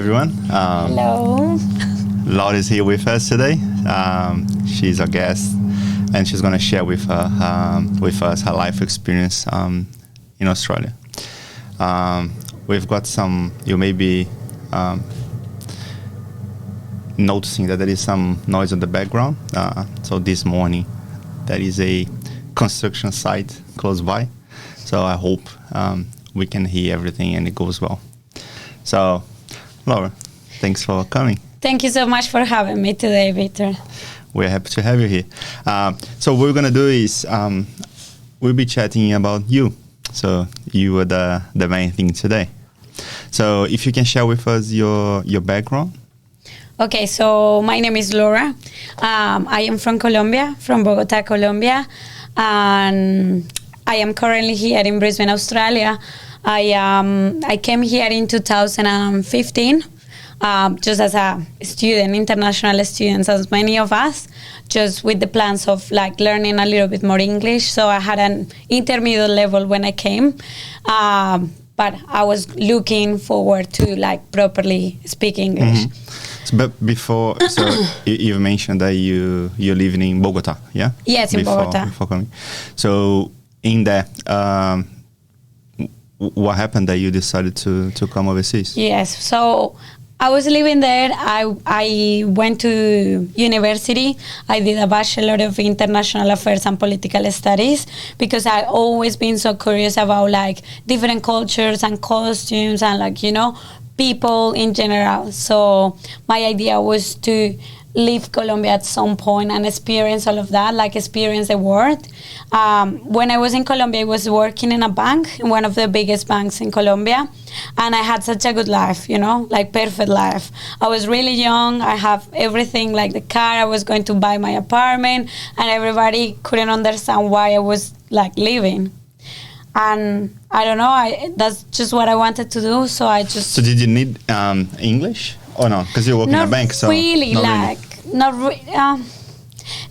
everyone. Hello. Laura is here with us today. She's our guest, and she's going to share with us her life experience in Australia. We've got some. You may be noticing that there is some noise in the background. So this morning, there is a construction site close by. So I hope we can hear everything and it goes well. So, Laura, thanks for coming. Thank you so much for having me today, Victor. We're happy to have you here. So what we're going to do is we'll be chatting about you. So you are the main thing today. So if you can share with us your background. Okay, so my name is Laura. I am from Colombia, from Bogota, Colombia. And I am currently here in Brisbane, Australia. I came here in 2015 just as a student, international students, as many of us, just with the plans of like learning a little bit more English. So I had an intermediate level when I came, but I was looking forward to like properly speak English. Mm-hmm. So, but before, so you mentioned that you live in Bogota, yeah? Yes, in Bogota. Before coming. So in that, what happened that you decided to come overseas? Yes, so I was living there. I went to university. I did a Bachelor of International Affairs and Political Studies because I always been so curious about like different cultures and costumes and like, people in general. So my idea was to leave Colombia at some point and experience all of that, like experience the world. When I was in Colombia, I was working in a bank, in one of the biggest banks in Colombia, and I had such a good life, like perfect life. I was really young, I have everything, like the car, I was going to buy my apartment, and everybody couldn't understand why I was like leaving. And I don't know, that's just what I wanted to do, so I just... So did you need English? Or no, because you work in a bank, so... Really,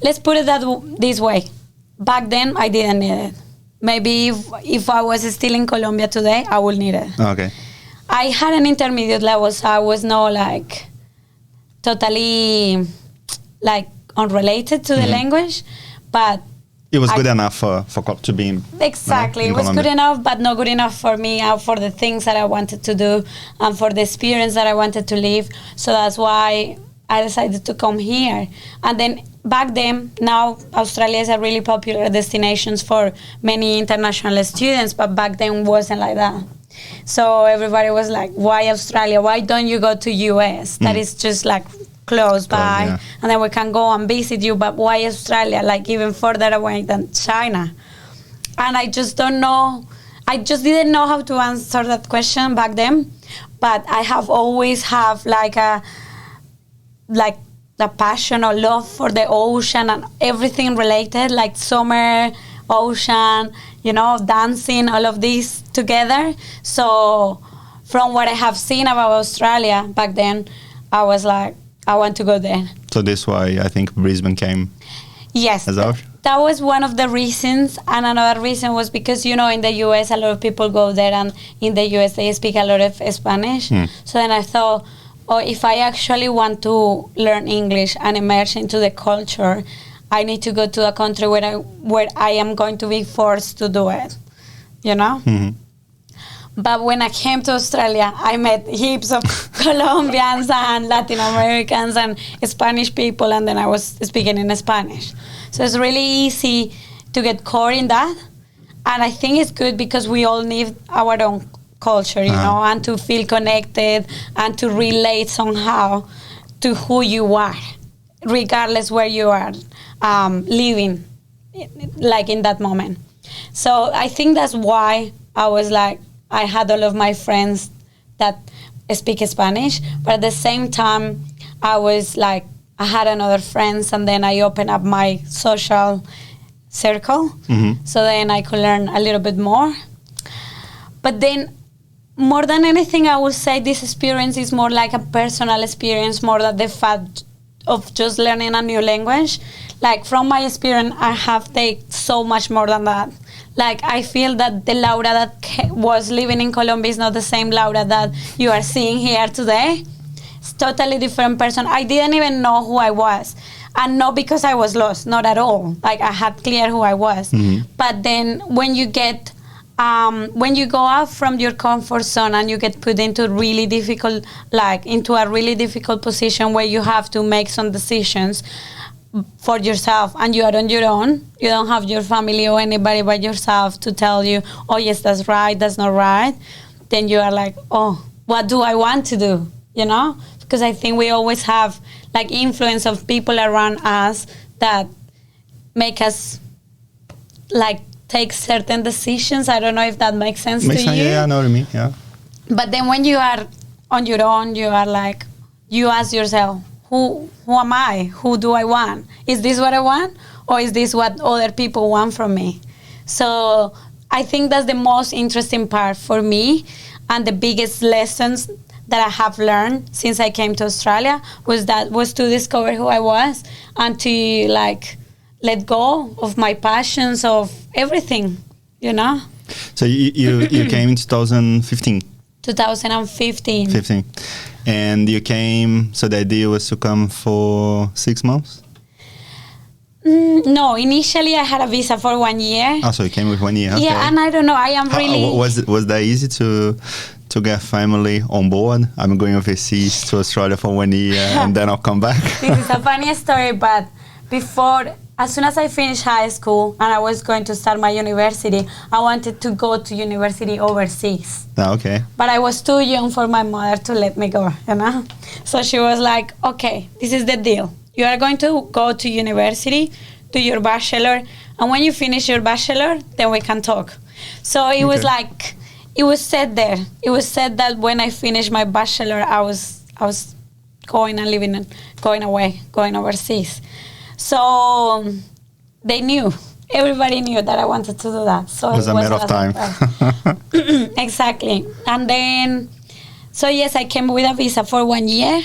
let's put it this way. Back then, I didn't need it. Maybe if I was still in Colombia today, I would need it. Okay. I had an intermediate level, so I was not like totally like unrelated to the language, but it was good enough to be in... Exactly. It was Colombia. Good enough, but not good enough for me and for the things that I wanted to do and for the experience that I wanted to live. So that's why I decided to come here. And then back then, now Australia is a really popular destination for many international students, but back then wasn't like that. So everybody was like, why Australia? Why don't you go to US? That is just like close by, yeah. And then we can go and visit you, but why Australia, like even further away than China? And I just don't know, I just didn't know how to answer that question back then, but I have always have like the passion or love for the ocean and everything related, like summer, ocean, dancing, all of this together. So from what I have seen about Australia back then, I was like, I want to go there. So that's why I think Brisbane came. Yes, that was one of the reasons. And another reason was because, in the US, a lot of people go there, and in the US, they speak a lot of Spanish. So then I thought, if I actually want to learn English and immerse into the culture, I need to go to a country where I am going to be forced to do it, Mm-hmm. But when I came to Australia, I met heaps of Colombians and Latin Americans and Spanish people, and then I was speaking in Spanish. So it's really easy to get caught in that. And I think it's good because we all need our own culture, and to feel connected and to relate somehow to who you are, regardless where you are living, like in that moment. So I think that's why I was like, I had all of my friends that speak Spanish, but at the same time, I was like, I had another friends, and then I opened up my social circle, so then I could learn a little bit more. But then, more than anything, I would say this experience is more like a personal experience, more than the fact of just learning a new language. Like, from my experience, I have taken so much more than that. Like, I feel that the Laura that was living in Colombia is not the same Laura that you are seeing here today. totally different person. I didn't even know who I was. And not because I was lost, not at all. Like, I had clear who I was. But then when you get, when you go out from your comfort zone and you get put into really difficult, like into a really difficult position where you have to make some decisions for yourself and you are on your own, you don't have your family or anybody but yourself to tell you, oh yes, that's right, that's not right, then you are like, oh, what do I want to do, you know? Because I think we always have like influence of people around us that make us like take certain decisions. I don't know if that makes sense to you. Yeah, I know what I mean, yeah. But then when you are on your own, you are like, you ask yourself, who am I? Who do I want? Is this what I want? Or is this what other people want from me? So I think that's the most interesting part for me, and the biggest lessons that I have learned since I came to Australia was to discover who I was and to like let go of my passions, of everything, you know. So you came in 2015. 2015. 15. And you came, so the idea was to come for 6 months? No, initially I had a visa for 1 year. Oh, so you came with 1 year. Okay. Yeah, and I don't know, I am really... Was that easy to get family on board? I'm going overseas to Australia for 1 year and then I'll come back. This is a funny story, but before... As soon as I finished high school and I was going to start my university, I wanted to go to university overseas. Oh, okay. But I was too young for my mother to let me go, you know? So she was like, okay, this is the deal. You are going to go to university, do your bachelor, and when you finish your bachelor, then we can talk. So it was like, it was said there. It was said that when I finished my bachelor, I was going and living and going away, going overseas. So they knew, everybody knew that I wanted to do that. So it was a matter of time. Exactly. And then, so yes, I came with a visa for 1 year.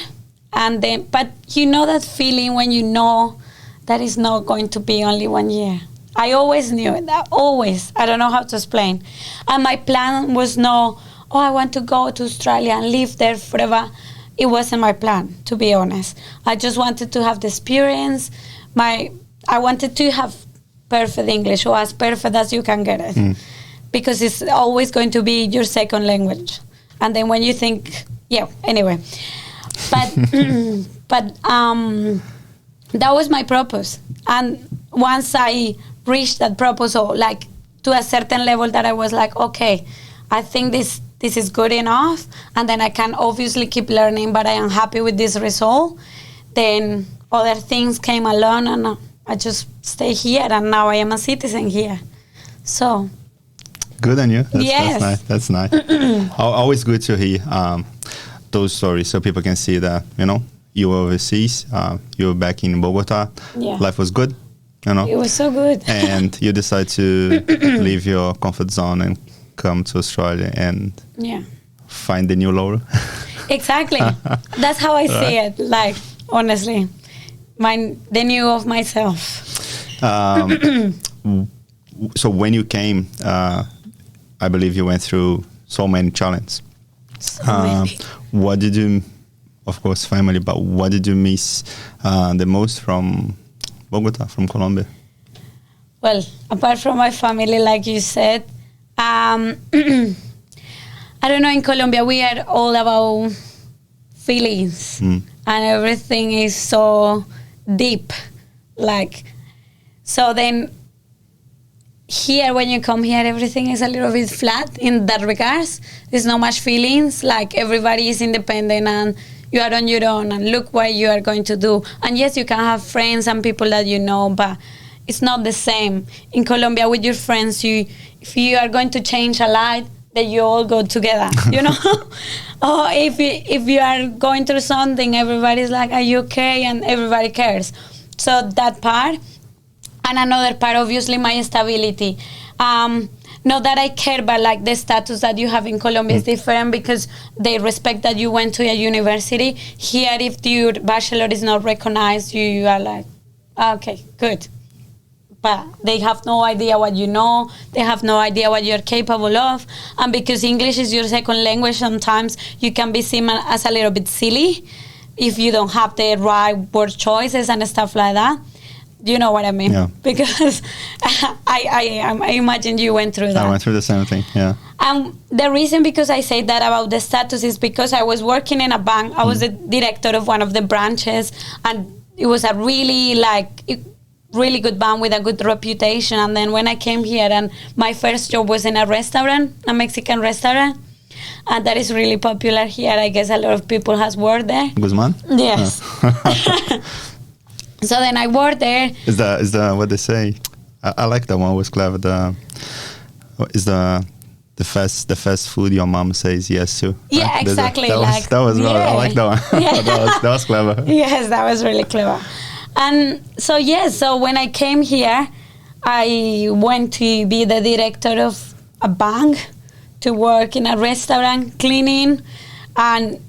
And then, but you know that feeling when you know that it's not going to be only 1 year. I always knew it, always. I don't know how to explain. And my plan was no, oh, I want to go to Australia and live there forever. It wasn't my plan, to be honest. I just wanted to have the experience. I wanted to have perfect English, or as perfect as you can get it, because it's always going to be your second language. And then when you think, yeah, anyway. But that was my purpose. And once I reached that purpose, or like to a certain level that I was like, okay, I think this is good enough, and then I can obviously keep learning, but I am happy with this result, then other things came along and I just stay here, and now I am a citizen here. So good on you. Yes. That's nice. Always good to hear those stories so people can see that, you know, you were overseas, you were back in Bogota, life was good, you know. It was so good. And you decide to leave your comfort zone and come to Australia and find the new Laura. Exactly. That's how I see it, like, honestly. The new of myself. So when you came, I believe you went through so many challenges. What did you, of course, family, but what did you miss the most from Bogota, from Colombia? Well, apart from my family, like you said, I don't know, in Colombia, we are all about feelings. And everything is so deep, like, so then here, when you come here, everything is a little bit flat in that regards. There's not much feelings, like everybody is independent and you are on your own and look what you are going to do. And yes, you can have friends and people that you know, but it's not the same. In Colombia, with your friends, if you are going to change a light, then you all go together, you know? Or if you are going through something, everybody's like, are you okay? And everybody cares. So that part. And another part, obviously, my stability. Not that I care, but like the status that you have in Colombia is different because they respect that you went to a university. Here, if your bachelor is not recognized, you are like, okay, good. But they have no idea what you know. They have no idea what you're capable of. And because English is your second language, sometimes you can be seen as a little bit silly. if you don't have the right word choices and stuff like that. You know what I mean? Yeah. Because I imagine you went through that. I went through the same thing, yeah. The reason because I say that about the status is because I was working in a bank. I was the director of one of the branches, and it was a really really good bank with a good reputation. And then when I came here, and my first job was in a restaurant, a Mexican restaurant, and that is really popular here. I guess a lot of people has worked there. Guzman? Yes. So then I worked there. Is the what they say? I like that one. Was clever. Is the fast food your mom says yes to? Right? Yeah, exactly. That was I like that one. Yeah. that was clever. Yes, that was really clever. And so so when I came here, I went to be the director of a bank, to work in a restaurant, cleaning, and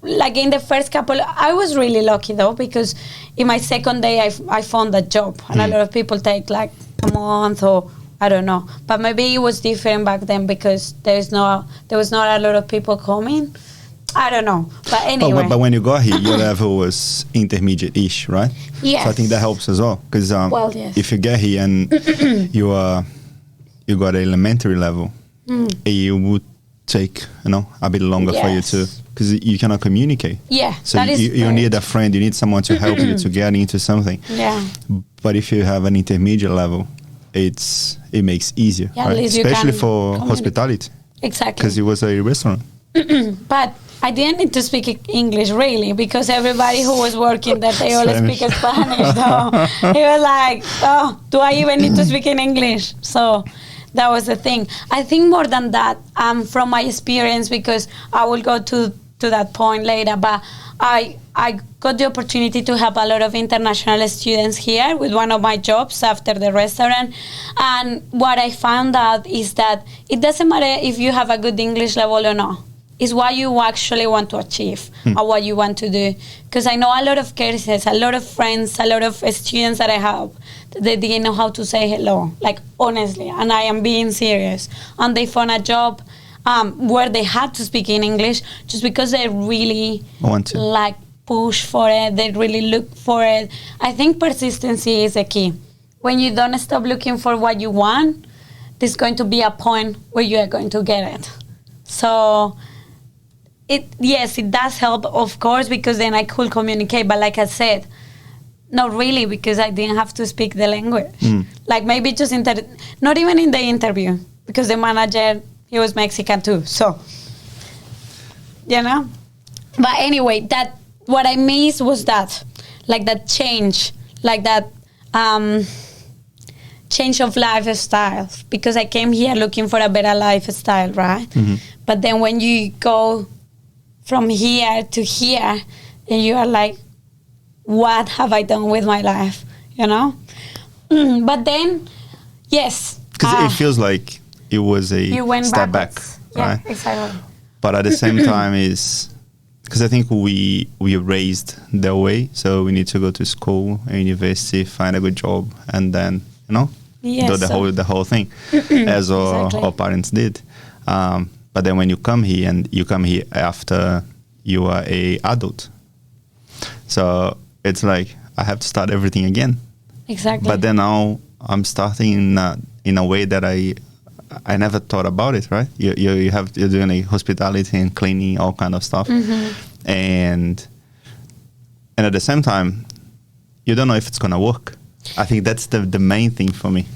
like in the first couple, I was really lucky though, because in my second day I found a job, and a lot of people take like a month, or I don't know, but maybe it was different back then because there was not a lot of people coming. I don't know, but anyway. But when you got here, your level was intermediate-ish, right? Yes. So I think that helps as well, because yes. if you get here and you got an elementary level, it would take a bit longer for you to, because you cannot communicate. Yeah, so you need a friend, you need someone to help you to get into something. Yeah. But if you have an intermediate level, it makes easier, right? Especially for hospitality. Exactly. Because it was a restaurant. But I didn't need to speak English really, because everybody who was working there, they all speak Spanish. So it was like, oh, do I even need to speak in English? So that was the thing. I think more than that, from my experience, because I will go to that point later, but I got the opportunity to help a lot of international students here with one of my jobs after the restaurant. And what I found out is that it doesn't matter if you have a good English level or not. It's what you actually want to achieve or what you want to do. Because I know a lot of cases, a lot of friends, a lot of students that I help, they didn't know how to say hello, like honestly, and I am being serious. And they found a job where they had to speak in English just because they really want to. Like push for it, they really look for it. I think persistency is the key. When you don't stop looking for what you want, there's going to be a point where you are going to get it. So it does help, of course, because then I could communicate. But like I said, not really, because I didn't have to speak the language. Like maybe just not even in the interview, because the manager, he was Mexican too. So, But anyway, that what I missed was that, like that change, like that change of lifestyle, because I came here looking for a better lifestyle, right? Mm-hmm. But then when you go from here to here, and you are like, what have I done with my life? But then, yes. Because it feels like it was a step back. Yeah, right? exactly. But at the same time because I think we raised that way, so we need to go to school and university, find a good job, and then, do the whole thing, as our parents did. But then when you come here, and you come here after you are a adult, so it's like I have to start everything again. Exactly. But then now I'm starting in a way that I never thought about it. Right? You're doing a hospitality and cleaning, all kind of stuff, and at the same time, you don't know if it's gonna work. I think that's the main thing for me.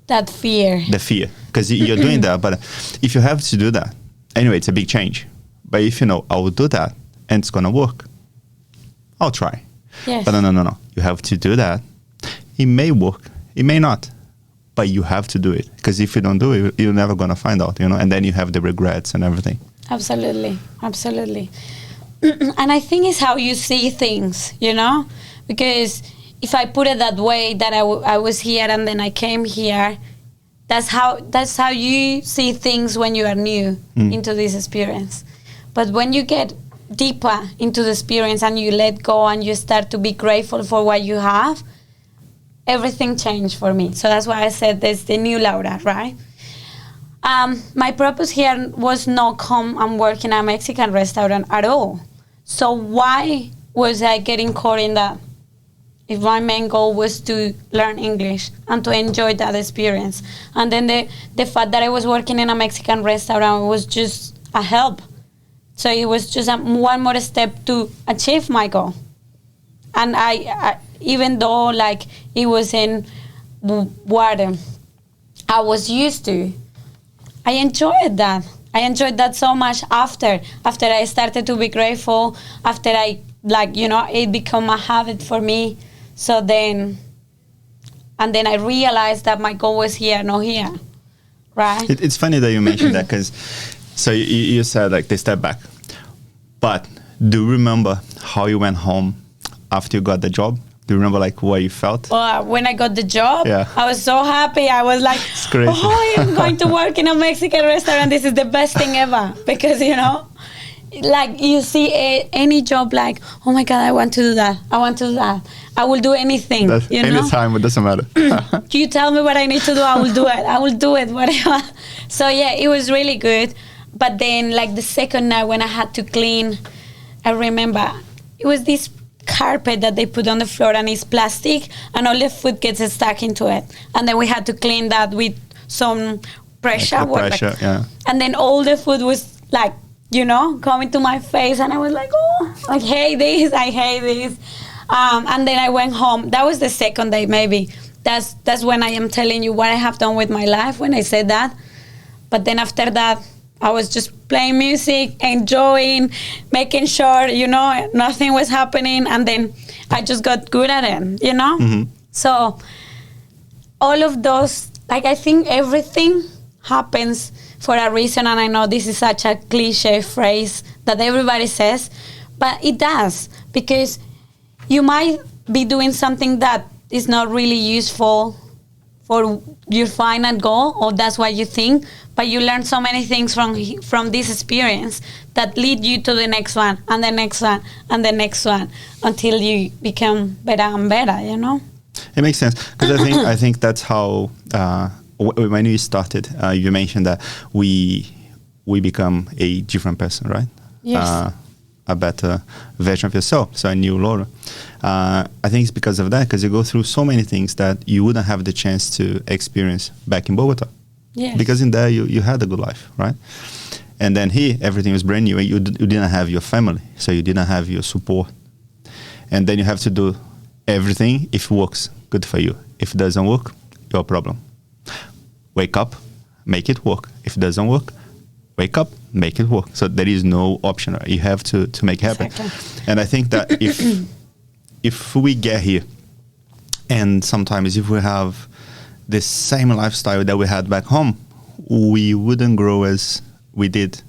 That fear. The fear, because you're doing that, but if you have to do that, anyway, it's a big change. But if I will do that and it's gonna work, I'll try. Yes. But no. You have to do that. It may work, it may not, but you have to do it, because if you don't do it, you're never gonna find out. And then you have the regrets and everything. Absolutely. And I think it's how you see things, because if I put it that way, that I was here and then I came here, that's how you see things when you are new into this experience. But when you get deeper into the experience and you let go and you start to be grateful for what you have, everything changed for me. So that's why I said there's the new Laura, right? My purpose here was not come and work in a Mexican restaurant at all. So why was like getting caught in that. If my main goal was to learn English and to enjoy that experience. And then the fact that I was working in a Mexican restaurant was just a help. So it was just one more step to achieve my goal. And I even though like it was in what I was used to, I enjoyed that. I enjoyed that so much after I started to be grateful, after I, like, you know, it became a habit for me. So then I realized that my goal was here, not here, right? It's funny that you mentioned that, because so you said like they step back. But do you remember how you went home after you got the job? Do you remember like what you felt? When I got the job, yeah. I was so happy. I was like, oh, I'm going to work in a Mexican restaurant. This is the best thing ever. Because, you know, like you see any job like, oh my God, I want to do that. I want to do that. I will do anything. You know? Anytime, it doesn't matter. You tell me what I need to do, I will do it. I will do it, whatever. So yeah, it was really good. But then like the second night when I had to clean, I remember it was this carpet that they put on the floor and it's plastic and all the food gets stuck into it. And then we had to clean that with some pressure. Yeah. And then all the food was like, you know, coming to my face and I was like, oh, I hate this. And then I went home. That was the second day maybe. That's when I am telling you what I have done with my life when I said that. But then after that, I was just playing music, enjoying, making sure, you know, nothing was happening. And then I just got good at it, you know? Mm-hmm. So all of those, like I think everything happens for a reason. And I know this is such a cliche phrase that everybody says, but it does. Because you might be doing something that is not really useful for your final goal, or that's what you think, but you learn so many things from this experience that lead you to the next one and the next one and the next one until you become better and better, you know? It makes sense, because I think that's how when we started, you mentioned that we become a different person, right? Yes. A better version of yourself. So a new Laura. I think it's because of that, because you go through so many things that you wouldn't have the chance to experience back in Bogota. Yes. Because in there you had a good life, right? And then here everything was brand new. You didn't have your family, so you didn't have your support. And then you have to do everything. If it works, good for you. If it doesn't work, your problem. Wake up, make it work. If it doesn't work, wake up, make it work. So there is no option. You have to make it happen. Exactly. And I think that if we get here, and sometimes if we have the same lifestyle that we had back home, we wouldn't grow as we did,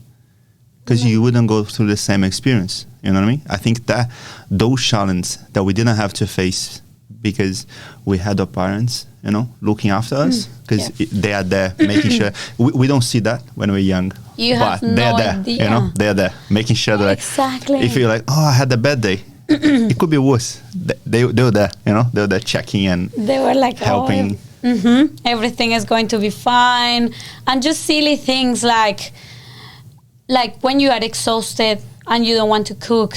because you wouldn't go through the same experience. You know what I mean? I think that those challenges that we didn't have to face because we had our parents, you know, looking after us, because they are there making sure. We don't see that when we're young. You but have no they're there, idea. you know, they're there making sure that exactly. If you're like, oh, I had a bad day, it could be worse. They were there, you know, they were there checking and they were like helping. Everything is going to be fine. And just silly things like when you are exhausted and you don't want to cook,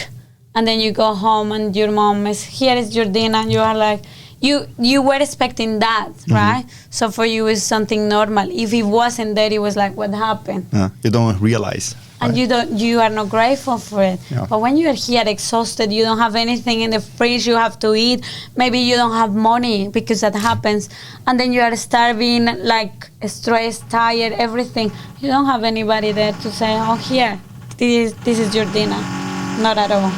and then you go home and your mom is, here is your dinner, and you are like, you were expecting that, right? So for you it's something normal. If it wasn't there, it was like, what happened? You don't realize. And right? you are not grateful for it. Yeah. But when you are here exhausted, you don't have anything in the fridge you have to eat. Maybe you don't have money, because that happens. And then you are starving, like stressed, tired, everything. You don't have anybody there to say, oh, here, this is your dinner. Not at all.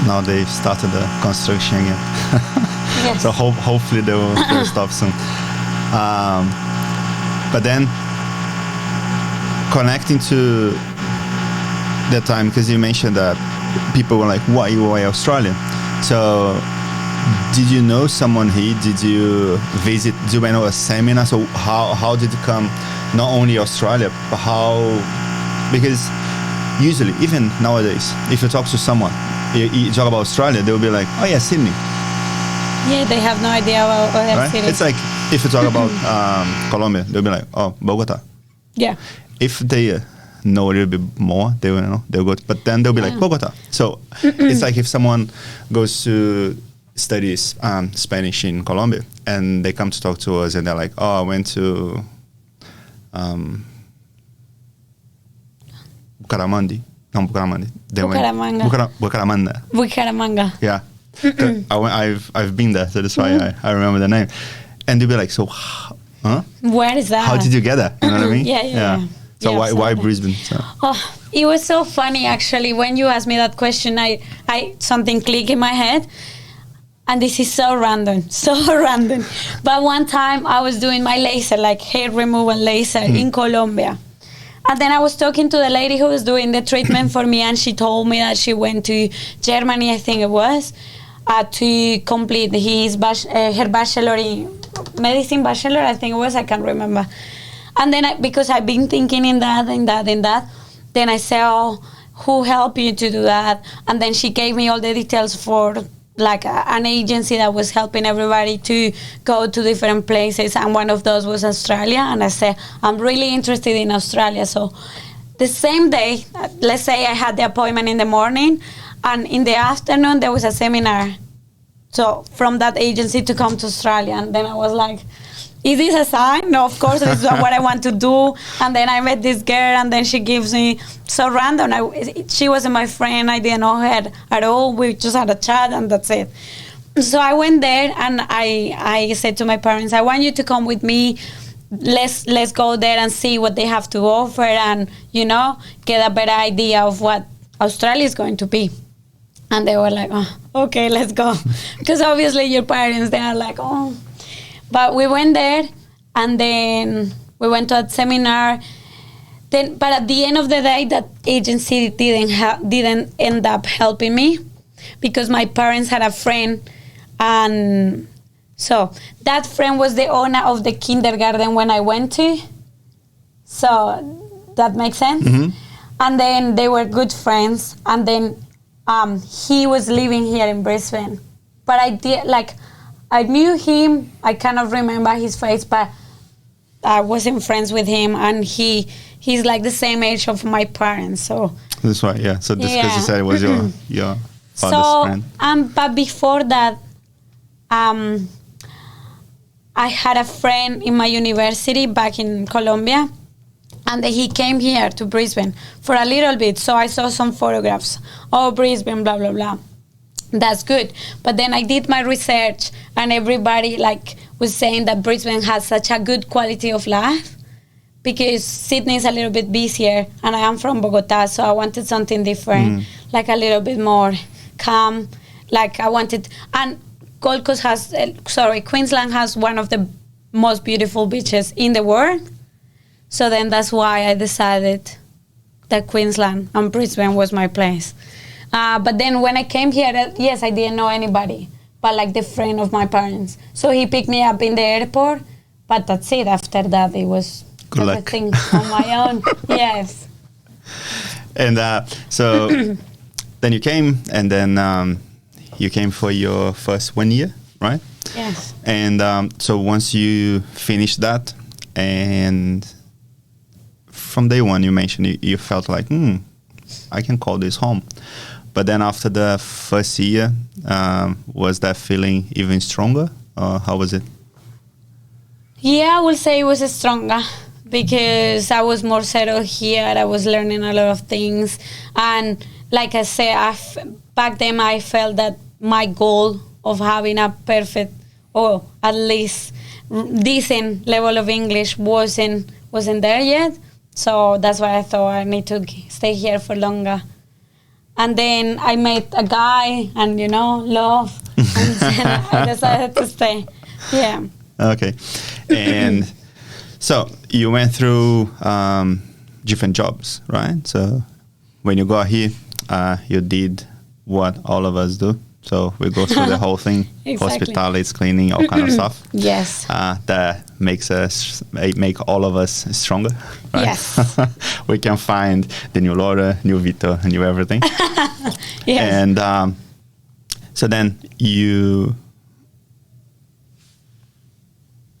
Now they've started the construction again. Yes. So hopefully they'll stop soon. But then connecting to the time, because you mentioned that people were like, why you are Australian? So did you know someone here? Did you visit, do you know a seminar? So how did it come, not only Australia, but how, because usually, even nowadays, if you talk to someone, you talk about Australia, they'll be like, oh yeah, Sydney. Yeah, they have no idea about other right? cities. It's like, if you talk about Colombia, they'll be like, oh, Bogota. Yeah. If they know a little bit more, they'll go. But then they'll be like Bogota. So it's like if someone goes to studies Spanish in Colombia and they come to talk to us and they're like, oh, I went to Bucaramanga. No, Bucaramanga. Bucaramanga. Yeah. I've been there, so that's why I remember the name. And they'll be like, so, huh? Where is that? How did you get there? You know what I mean? Yeah. So why Brisbane? So. Oh, it was so funny actually. When you asked me that question, I something clicked in my head. And this is so random. But one time I was doing my laser, like hair removal laser in Colombia. And then I was talking to the lady who was doing the treatment for me, and she told me that she went to Germany, I think it was, to complete her bachelor in medicine bachelor, I think it was, I can't remember. And then because I've been thinking in that, then I said, oh, who helped you to do that? And then she gave me all the details for like an agency that was helping everybody to go to different places, and one of those was Australia. And I said, I'm really interested in Australia. So the same day, let's say I had the appointment in the morning, and in the afternoon there was a seminar, so from that agency to come to Australia. And then I was like, is this a sign? No, of course, this is what I want to do. And then I met this girl, and then she gives me, so random. She wasn't my friend. I didn't know her at all. We just had a chat, and that's it. So I went there, and I said to my parents, I want you to come with me. Let's go there and see what they have to offer, and, get a better idea of what Australia is going to be. And they were like, oh, okay, let's go. Because obviously your parents, they are like, oh. But we went there, and then we went to a seminar. But at the end of the day, that agency didn't end up helping me, because my parents had a friend, and so that friend was the owner of the kindergarten when I went to. So that makes sense. Mm-hmm. And then they were good friends, and then he was living here in Brisbane. But I knew him. I cannot remember his face, but I wasn't friends with him, and he's like the same age of my parents. So that's why, yeah. So this, because you said it was your father's friend. But before that, I had a friend in my university back in Colombia, and he came here to Brisbane for a little bit. So I saw some photographs. Oh, Brisbane, blah blah blah. That's good. But then I did my research, and everybody was saying that Brisbane has such a good quality of life, because Sydney is a little bit busier, and I am from Bogota, so I wanted something different, like a little bit more calm. And Gold Coast Queensland has one of the most beautiful beaches in the world. So then that's why I decided that Queensland and Brisbane was my place. But then when I came here, yes, I didn't know anybody, but the friend of my parents. So he picked me up in the airport, but that's it. After that, it was everything on my own. Yes. And so then you came, and then you came for your first 1 year, right? Yes. And so once you finished that, and from day one, you mentioned you felt like, I can call this home. But then after the first year, was that feeling even stronger? Or how was it? Yeah, I would say it was stronger, because I was more settled here. I was learning a lot of things. And like I said, back then I felt that my goal of having a perfect, or at least decent level of English wasn't there yet. So that's why I thought I need to stay here for longer. And then I met a guy, and love, and then I decided to stay. Yeah. Okay. And so you went through different jobs, right? So when you got here, you did what all of us do. So we go through the whole thing, exactly. Hospitalities, cleaning, all kind of stuff. Yes. That make all of us stronger, right? Yes. We can find the new Laura, new Vito, new everything. Yes. And so then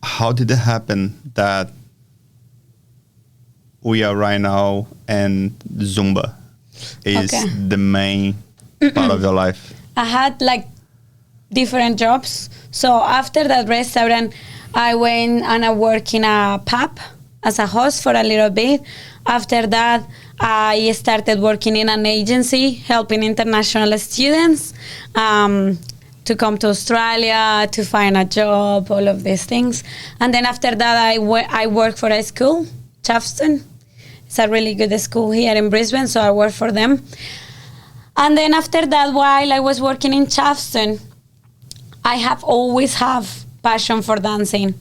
how did it happen that we are right now, and Zumba is the main part of your life. I had like different jobs. So after that restaurant, I went and I worked in a pub as a host for a little bit. After that, I started working in an agency helping international students to come to Australia, to find a job, all of these things. And then after that, I worked for a school, Chafston. It's a really good school here in Brisbane, so I worked for them. And then after that, while I was working in Chafston, I have always have passion for dancing.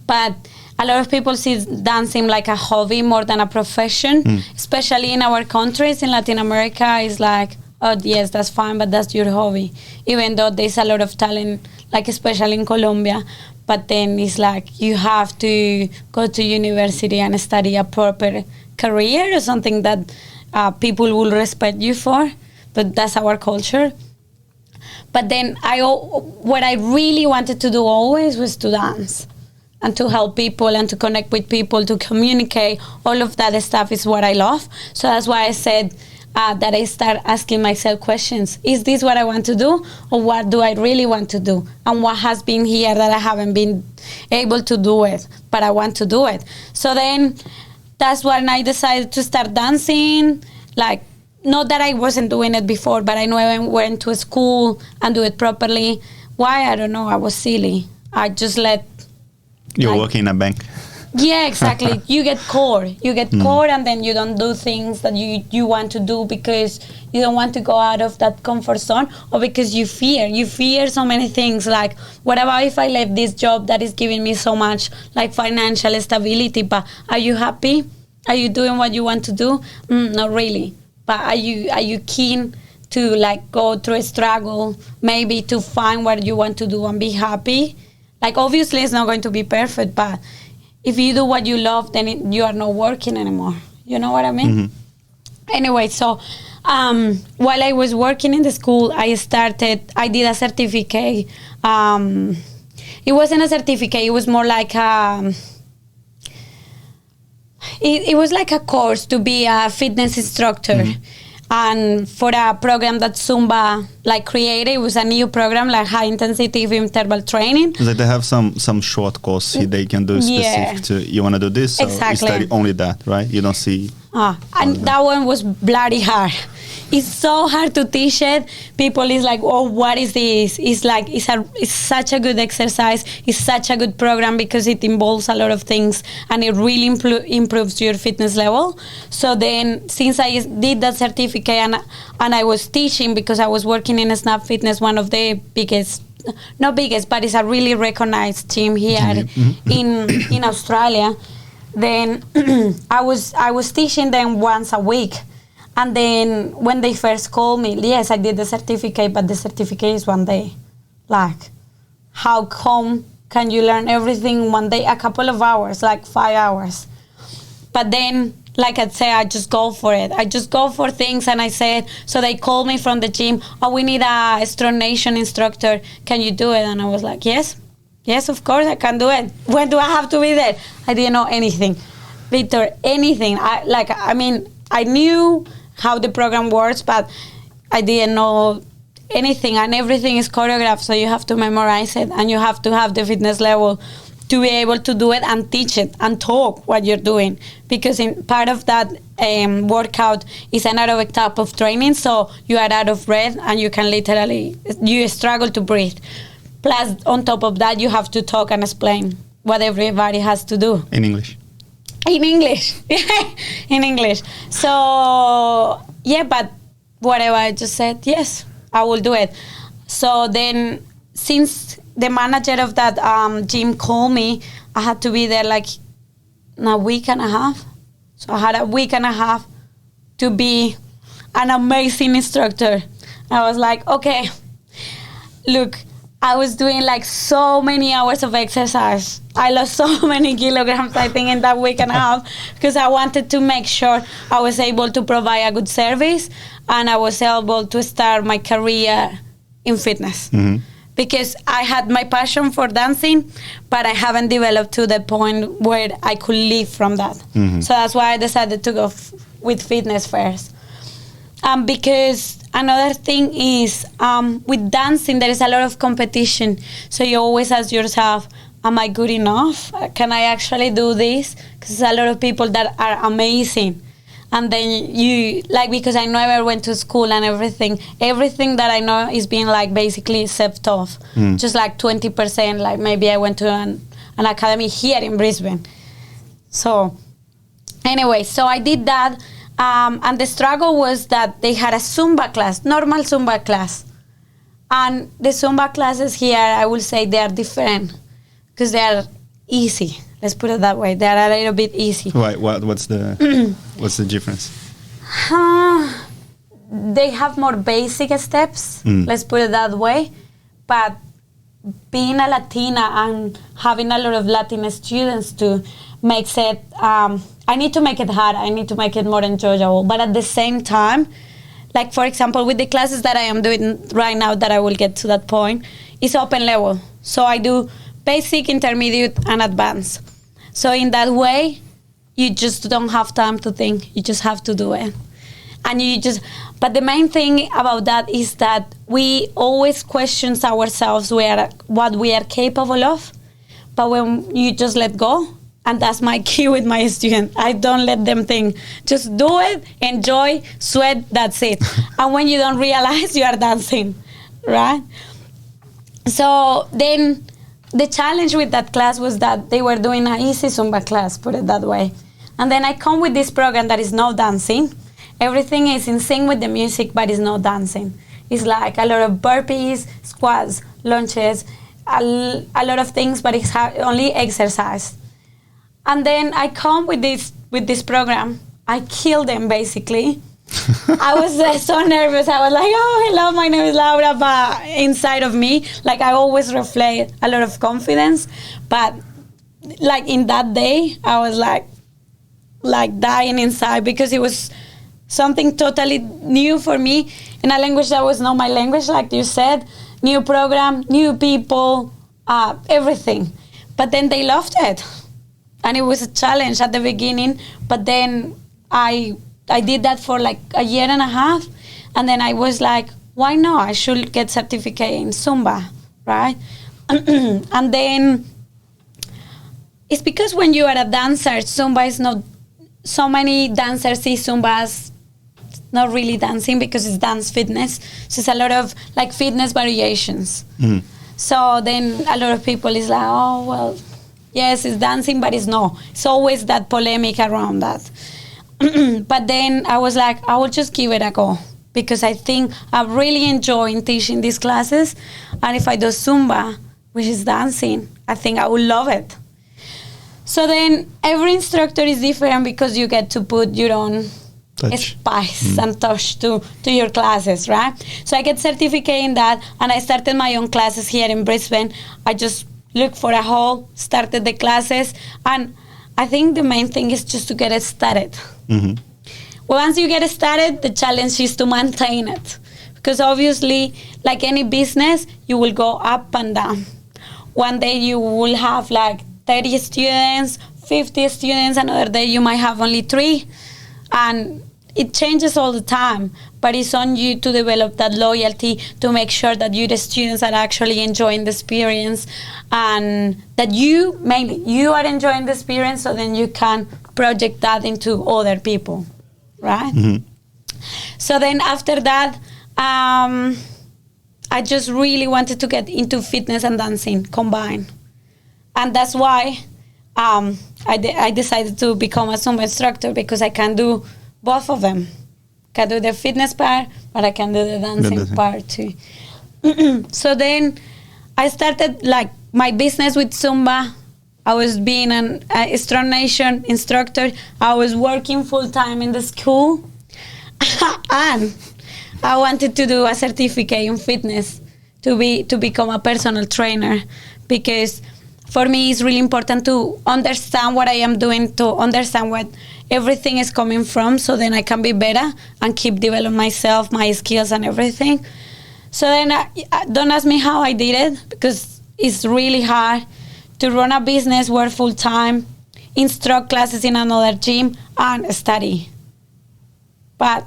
But a lot of people see dancing like a hobby more than a profession, especially in our countries. In Latin America, it's like, oh, yes, that's fine, but that's your hobby. Even though there's a lot of talent, like especially in Colombia. But then it's like you have to go to university and study a proper career or something that people will respect you for. But that's our culture. But then what I really wanted to do always was to dance and to help people and to connect with people, to communicate. All of that stuff is what I love. So that's why I said that I start asking myself questions. Is this what I want to do, or what do I really want to do? And what has been here that I haven't been able to do it, but I want to do it. So then that's when I decided to start dancing. Like, not that I wasn't doing it before, but I know I went to school and do it properly. Why? I don't know. I was silly. I just let... You're working in a bank. Yeah, exactly. You get caught. You get caught, and then you don't do things that you want to do because you don't want to go out of that comfort zone, or because you fear. You fear so many things. Like, what about if I left this job that is giving me so much, like, financial stability? But are you happy? Are you doing what you want to do? Not really. But are you keen to, like, go through a struggle, maybe to find what you want to do and be happy? Like, obviously, it's not going to be perfect, but if you do what you love, then you are not working anymore. You know what I mean? Mm-hmm. Anyway, so while I was working in the school, I did a certificate. It wasn't a certificate. It was more like it was like a course to be a fitness instructor. Mm-hmm. And for a program that Zumba created, it was a new program, like high intensity interval training. Like they have some short course they can do specific to, you want to do this, so exactly. You study only that, right? You don't see... and that one was bloody hard. It's so hard to teach it. People is like, oh, what is this? It's like, it's such a good exercise. It's such a good program because it involves a lot of things and it really improves your fitness level. So then, since I did that certificate and I was teaching because I was working in Snap Fitness, one of the biggest, not biggest, but it's a really recognized gym here mm-hmm. in Australia. Then I was teaching them once a week. And then when they first called me, yes, I did the certificate, but the certificate is one day. Like, how come can you learn everything one day? A couple of hours, like 5 hours. But then, like I'd say, I just go for it. I just go for things, and I said, so they called me from the gym, oh, we need a Strong Nation instructor. Can you do it? And I was like, yes, of course I can do it. When do I have to be there? I didn't know anything. Victor, anything. I knew how the program works, but I didn't know anything, and everything is choreographed, so you have to memorize it, and you have to have the fitness level to be able to do it and teach it and talk what you're doing, because in part of that workout is an aerobic type of training, so you are out of breath and you struggle to breathe. Plus, on top of that, you have to talk and explain what everybody has to do. In English. In English. So, yeah, but whatever I just said, yes, I will do it. So then, since the manager of that gym called me, I had to be there like a week and a half. So I had a week and a half to be an amazing instructor. I was like, okay, look, I was doing like so many hours of exercise. I lost so many kilograms, I think, in that week and a half, because I wanted to make sure I was able to provide a good service and I was able to start my career in fitness. Mm-hmm. because I had my passion for dancing, but I haven't developed to the point where I could live from that. So that's why I decided to go with fitness first. Because another thing is, with dancing, there is a lot of competition. So you always ask yourself, am I good enough? Can I actually do this? Because there's a lot of people that are amazing. And then you, like, because I never went to school and everything that I know is being like basically self-taught. Just like 20%, like maybe I went to an academy here in Brisbane. So anyway, so I did that. And the struggle was that they had a Zumba class, normal Zumba class. And the Zumba classes here, I will say they are different because they are easy. Let's put it that way. They are a little bit easy. Right. What's the difference? They have more basic steps. Let's put it that way. But being a Latina and having a lot of Latin students too makes it. I need to make it hard. I need to make it more enjoyable. But at the same time, like for example, with the classes that I am doing right now, that I will get to that point, it's open level. So I do basic, intermediate, and advanced. So in that way, you just don't have time to think. You just have to do it. And but the main thing about that is that we always question ourselves what we are capable of. But when you just let go, and that's my key with my students, I don't let them think. Just do it, enjoy, sweat, that's it. And when you don't realize, you are dancing, right? So then the challenge with that class was that they were doing an easy Zumba class, put it that way. And then I come with this program that is no dancing. Everything is in sync with the music, but it's no dancing. It's like a lot of burpees, squats, lunges, a lot of things, but it's only exercise. And then I come with this program. I kill them, basically. I was so nervous. I was like, oh, hello, my name is Laura. But inside of me, like, I always reflect a lot of confidence. But, like, in that day, I was, like dying inside because it was something totally new for me in a language that was not my language, like you said. New program, new people, everything. But then they loved it. And it was a challenge at the beginning, but then I did that for like a year and a half, and then I was like, why not? I should get certificate in Zumba, right? And then it's because when you are a dancer, Zumba is not, so many dancers see Zumba as not really dancing because it's dance fitness. So it's a lot of like fitness variations. So then a lot of people is like, oh, well, yes, it's dancing, but it's no. It's always that polemic around that. But then I was like, I will just give it a go because I think I'm really enjoying teaching these classes. And if I do Zumba, which is dancing, I think I will love it. So then every instructor is different because you get to put your own spice and touch to your classes, right? So I get certificate in that, and I started my own classes here in Brisbane. I just looked for a hall, started the classes, and I think the main thing is just to get it started. Once you get it started, the challenge is to maintain it. Because obviously, like any business, you will go up and down. One day you will have like 30 students, 50 students, another day you might have only 3. And it changes all the time, but it's on you to develop that loyalty, to make sure that the students are actually enjoying the experience, and that you are enjoying the experience, so then you can project that into other people, right? So then after that, I just really wanted to get into fitness and dancing combined. And that's why I decided to become a Zumba instructor, because I can do both of them. I can do the fitness part, but I can do the dancing part too. So then I started like my business with Zumba. I was being a Strong Nation instructor. I was working full time in the school. And I wanted to do a certificate in fitness to become a personal trainer, because for me it's really important to understand what I am doing, to understand what everything is coming from, so then I can be better and keep developing myself, my skills and everything. So then, don't ask me how I did it, because it's really hard to run a business, work full time, instruct classes in another gym, and study. But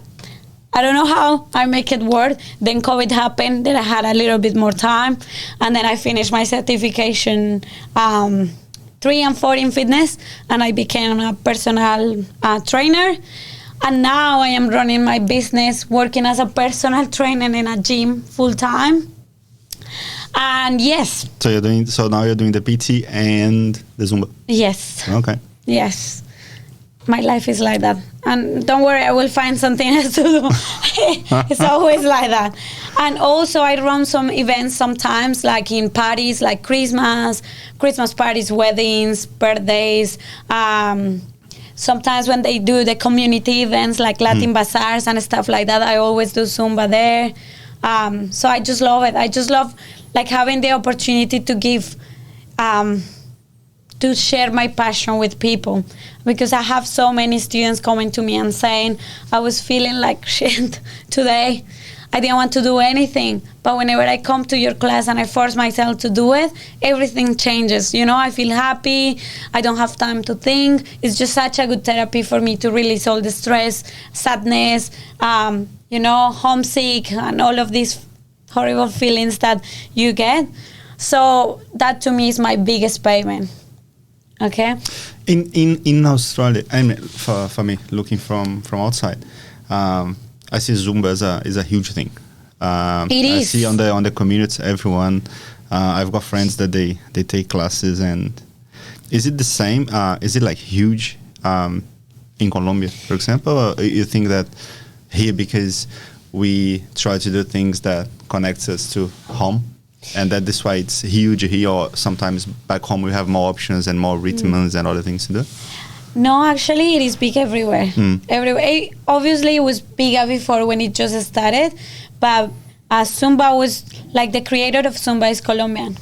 I don't know how I make it work. Then COVID happened, then I had a little bit more time, and then I finished my certification 3 and 4 in fitness, and I became a personal trainer. And now I am running my business, working as a personal trainer in a gym full time. And yes. So now you're doing the PT and the Zumba. Yes. Okay. Yes. My life is like that. And don't worry, I will find something else to do. It's always like that. And also I run some events sometimes, like in parties, like Christmas parties, weddings, birthdays. Sometimes when they do the community events like Latin bazaars and stuff like that, I always do Zumba there. So I just love it. I just love like having the opportunity to give, to share my passion with people, because I have so many students coming to me and saying, I was feeling like shit today. I didn't want to do anything. But whenever I come to your class and I force myself to do it, everything changes. You know, I feel happy. I don't have time to think. It's just such a good therapy for me to release all the stress, sadness, homesick, and all of these horrible feelings that you get. So that to me is my biggest payment. Okay. In Australia, and for me, looking from outside, I see Zumba is a huge thing. It is. I see on the community, everyone. I've got friends that they take classes, and is it the same? Is it like huge in Colombia, for example? Or you think that here, because we try to do things that connects us to home, and that this why it's huge here, or sometimes back home we have more options and more rhythms and other things to do? No, actually, it is big everywhere. Everywhere. Obviously, it was bigger before when it just started, but Zumba was, like, the creator of Zumba is Colombian.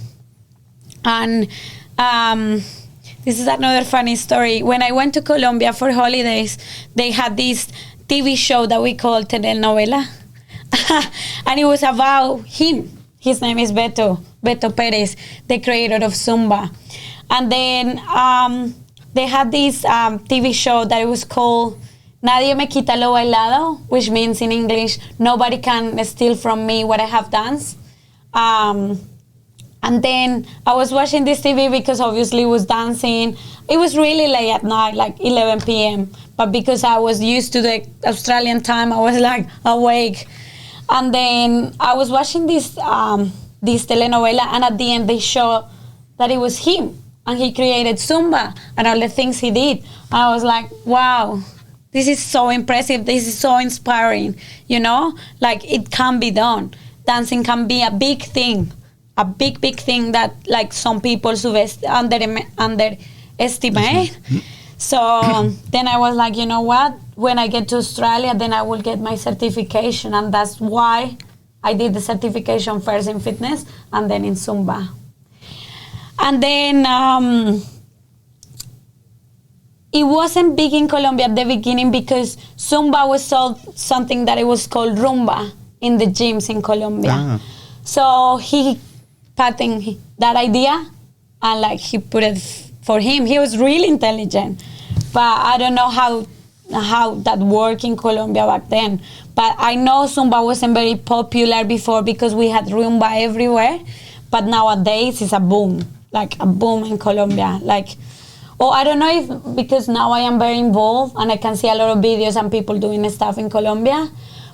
And this is another funny story. When I went to Colombia for holidays, they had this TV show that we called telenovela. And it was about him. His name is Beto Perez, the creator of Zumba. And then they had this TV show that it was called Nadie me quita lo bailado, which means in English, nobody can steal from me what I have danced. And then I was watching this TV because obviously it was dancing. It was really late at night, like 11 p.m. But because I was used to the Australian time, I was like awake. And then I was watching this telenovela, and at the end they show that it was him. And he created Zumba and all the things he did. And I was like, wow, this is so impressive. This is so inspiring, you know? Like, it can be done. Dancing can be a big thing, a big thing that, like, some people underestimate. So then I was like, you know what? When I get to Australia, then I will get my certification. And that's why I did the certification first in fitness and then in Zumba. And then it wasn't big in Colombia at the beginning because Zumba was something that it was called rumba in the gyms in Colombia. So he patented that idea and like he put it for him. He was really intelligent, but I don't know how that worked in Colombia back then. But I know Zumba wasn't very popular before because we had rumba everywhere. But nowadays it's a boom. Like a boom in Colombia. Like, I don't know if because now I am very involved and I can see a lot of videos and people doing stuff in Colombia,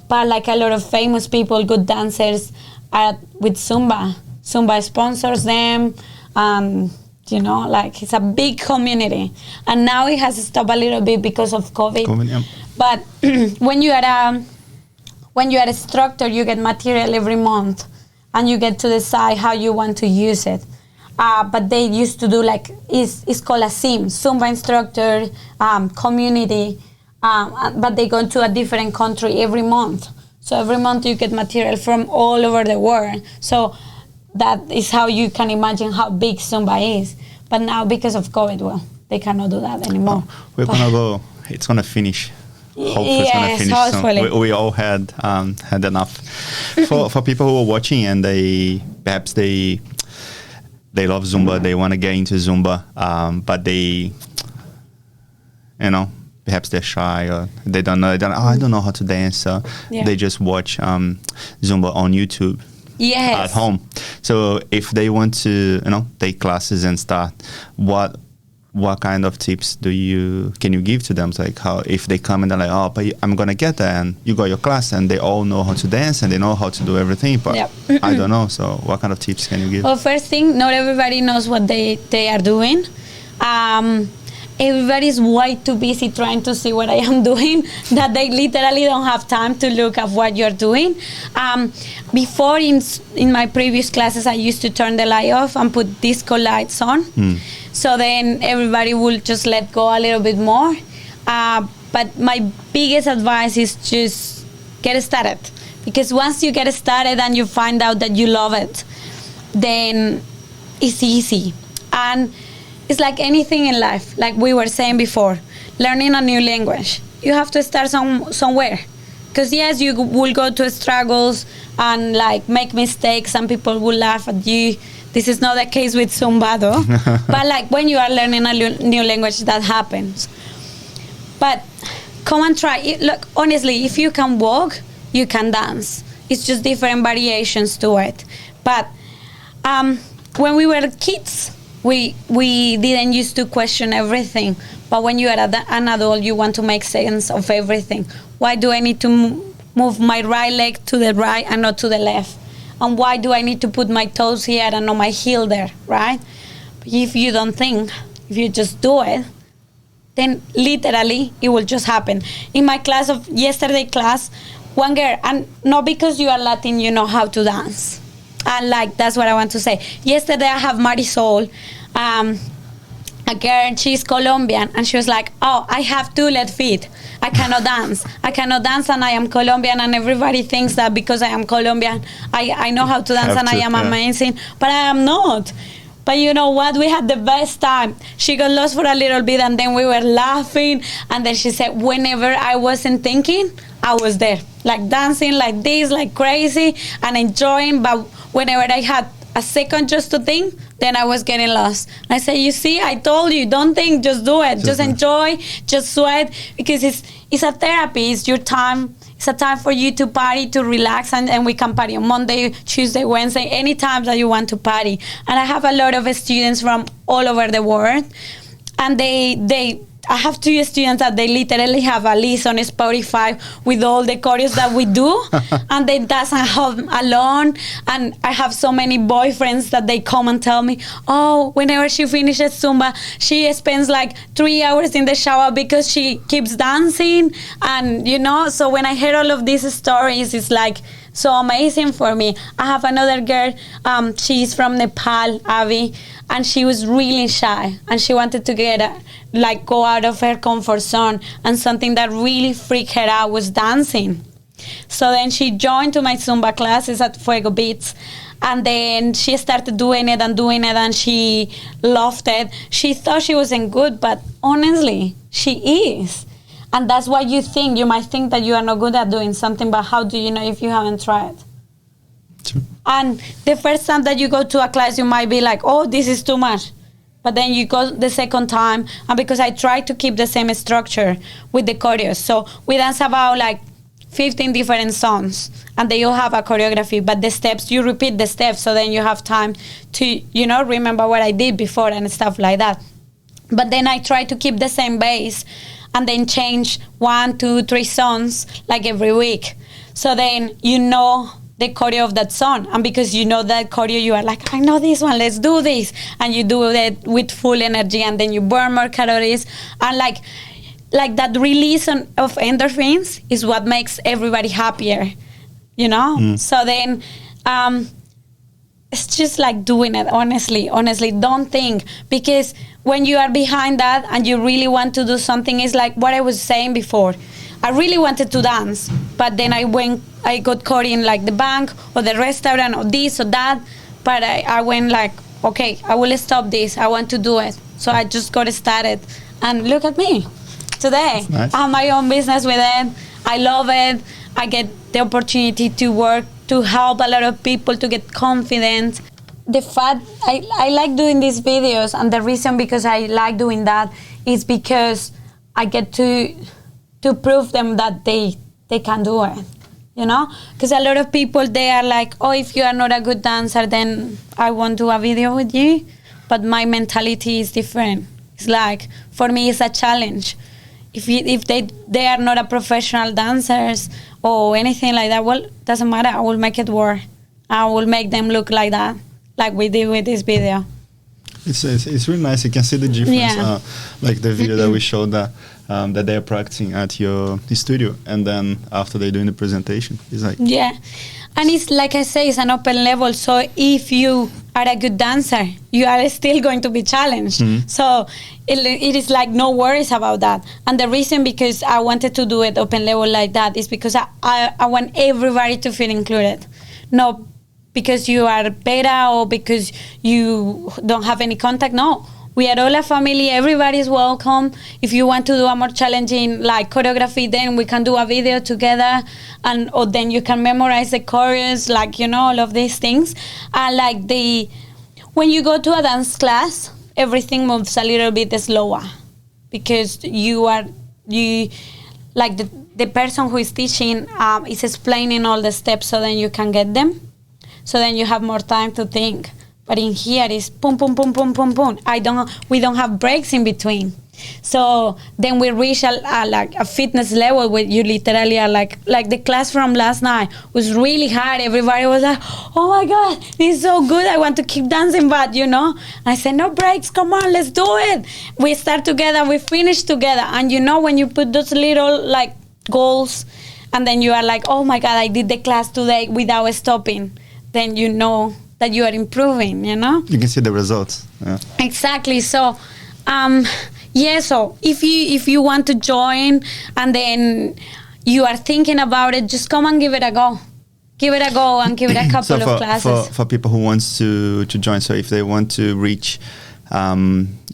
but like a lot of famous people, good dancers are with Zumba. Zumba sponsors them, like it's a big community. And now it has stopped a little bit because of COVID. Yeah. But when you are a instructor, you get material every month and you get to decide how you want to use it. But they used to do like, it's called a SIM, Zumba instructor, community, but they go to a different country every month. So every month you get material from all over the world. So that is how you can imagine how big Zumba is. But now because of COVID, well, they cannot do that anymore. We're going to go, it's going to finish hopefully it's gonna finish soon. We all had enough. For people who are watching and they love Zumba, they want to get into Zumba, but they, perhaps they're shy or they don't know. I don't know how to dance. So they just watch Zumba on YouTube. Yes. At home. So if they want to, take classes and start, what kind of tips can you give to them? So like how if they come and they're like, but I'm gonna get there, and you got your class and they all know how to dance and they know how to do everything, but I don't know. So what kind of tips can you give? Well, first thing, not everybody knows what they are doing. Everybody's way too busy trying to see what I am doing that they literally don't have time to look at what you're doing. Before in my previous classes, I used to turn the light off and put disco lights on. So then everybody will just let go a little bit more. But my biggest advice is just get started. Because once you get started and you find out that you love it, then it's easy. And it's like anything in life, like we were saying before, learning a new language. You have to start somewhere. Because yes, you will go to struggles and like make mistakes and people will laugh at you. This is not the case with Zumba though. But like when you are learning a new language, that happens. But come and try. Look, honestly, if you can walk, you can dance. It's just different variations to it. But when we were kids, we didn't used to question everything, but when you are an adult, you want to make sense of everything. Why do I need to move my right leg to the right and not to the left? And why do I need to put my toes here and not my heel there, right? But if you don't think, if you just do it, then literally it will just happen. In my yesterday class, one girl, and not because you are Latin, you know how to dance. And like, that's what I want to say. Yesterday I have Marisol, a girl, she's Colombian, and she was like, I have 2 left feet. I cannot dance. And I am Colombian, and everybody thinks that because I am Colombian, I know how to dance I am amazing, but I am not. But you know what? We had the best time. She got lost for a little bit, and then we were laughing, and then she said, whenever I wasn't thinking, I was there, like dancing like this, like crazy, and enjoying, but whenever I had a second just to think, then I was getting lost. And I said, you see, I told you, don't think, just do it. Just enjoy, just sweat, because it's a therapy. It's your time. It's a time for you to party, to relax, and we can party on Monday, Tuesday, Wednesday, any time that you want to party. And I have a lot of students from all over the world, and I have 2 students that they literally have a list on Spotify with all the choreos that we do, and they dance at home alone. And I have so many boyfriends that they come and tell me, whenever she finishes Zumba, she spends like 3 hours in the shower because she keeps dancing. And so when I hear all of these stories, it's like so amazing for me. I have another girl, she's from Nepal, Avi, and she was really shy, and she wanted to go out of her comfort zone, and something that really freaked her out was dancing. So then she joined to my Zumba classes at Fuego Beats, and then she started doing it, and she loved it. She thought she wasn't good, but honestly, she is. And that's what you think. You might think that you are not good at doing something, but how do you know if you haven't tried? True. And the first time that you go to a class, you might be like, this is too much. But then you go the second time, and because I try to keep the same structure with the choreos. So we dance about like 15 different songs, and they all have a choreography, but the steps, you repeat the steps, so then you have time to, remember what I did before and stuff like that. But then I try to keep the same base, and then change 1, 2, 3 songs like every week. So then the choreo of that song, and because you know that choreo, you are like, I know this one, let's do this, and you do it with full energy, and then you burn more calories, and like that release of endorphins is what makes everybody happier, So then it's just like doing it. Honestly, don't think, because when you are behind that and you really want to do something, it's like what I was saying before. I really wanted to dance, but then I got caught in like the bank or the restaurant or this or that. But I went like, okay, I will stop this. I want to do it. So I just got started, and look at me. today. Nice. I have my own business with it. I love it. I get the opportunity to work, to help a lot of people to get confident. The fact I like doing these videos, and the reason because I like doing that is because I get to prove them that they can do it, you know? Because a lot of people, they are like, oh, if you are not a good dancer, then I won't do a video with you. But my mentality is different. It's like, for me, it's a challenge. If they are not a professional dancers or anything like that, well, doesn't matter. I will make it work. I will make them look like that, like we did with this video. It's really nice. You can see the difference. Yeah. Like the video that we showed that they're practicing at your studio, and then after they're doing the presentation, it's like... Yeah. And it's like I say, it's an open level. So if you are a good dancer, you are still going to be challenged. Mm-hmm. So it is like no worries about that. And the reason because I wanted to do it open level like that is because I want everybody to feel included. No, because you are better or because you don't have any contact. No, we are all a family. Everybody is welcome. If you want to do a more challenging like choreography, then we can do a video together, or then you can memorize the chorus, like, you know, all of these things. And like when you go to a dance class, everything moves a little bit slower because the person who is teaching is explaining all the steps, so then you can get them. So then you have more time to think. But in here it's boom, boom, boom, boom, boom, boom. We don't have breaks in between. So then we reach a fitness level where you literally are like the class from last night was really hard. Everybody was like, oh my God, this is so good. I want to keep dancing, but you know, I said, no breaks, come on, let's do it. We start together, we finish together. And you know, when you put those little like goals and then you are like, oh my God, I did the class today without stopping, then you know that you are improving, you know? You can see the results. Yeah. Exactly. So, so if you want to join and then you are thinking about it, just come and give it a go. Give it a go and give it a couple of classes. For people who wants to join, so if they want to reach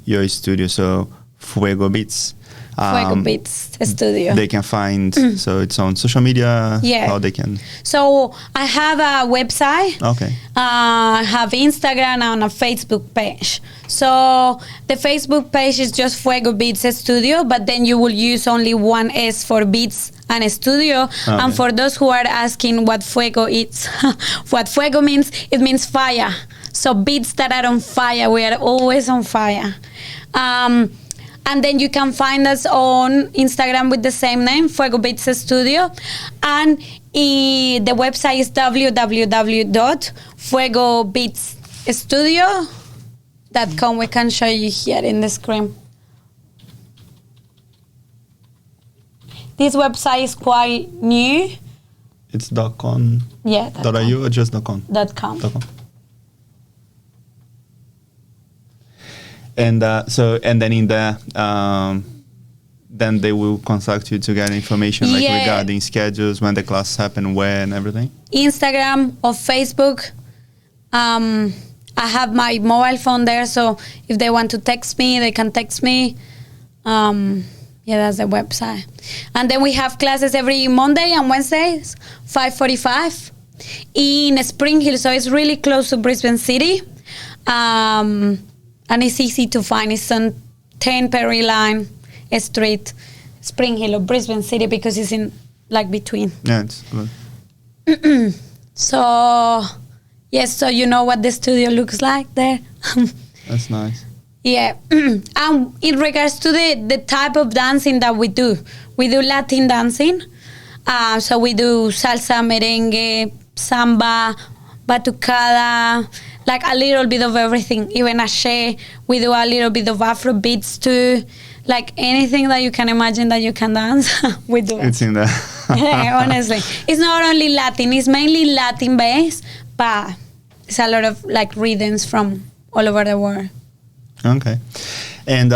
your studio, so Fuego Beats. Fuego Beats Studio. They can find, so it's on social media, how they can... So I have a website. Okay. I have Instagram and a Facebook page. So the Facebook page is just Fuego Beats Studio, but then you will use only one S for Beats and Studio. Okay. And for those who are asking what Fuego is, what Fuego means, it means fire. So beats that are on fire, we are always on fire. And then you can find us on Instagram with the same name, Fuego Beats Studio. And the website is www.fuegobeatsstudio.com. We can show you here in the screen. This website is quite new. It's .com? Yeah. .au or just .com? .com. And then in there, then they will contact you to get information regarding schedules, when the classes happen, where, and everything. Instagram or Facebook. I have my mobile phone there, so if they want to text me, they can text me. That's the website. And then we have classes every Monday and Wednesdays, 5:45 in Spring Hill, so it's really close to Brisbane City. And it's easy to find. It's on 10 Perry Line Street, Spring Hill or Brisbane City, because it's in like between. Yeah, it's good. So, yes, so you know what the studio looks like there. That's nice. Yeah. And in regards to the type of dancing that we do Latin dancing. So we do salsa, merengue, samba, batucada, like a little bit of everything, even ashe. We do a little bit of Afro beats too. Like anything that you can imagine that you can dance, we do it. It's in there. Yeah, honestly. It's not only Latin, it's mainly Latin based, but it's a lot of like rhythms from all over the world. Okay. And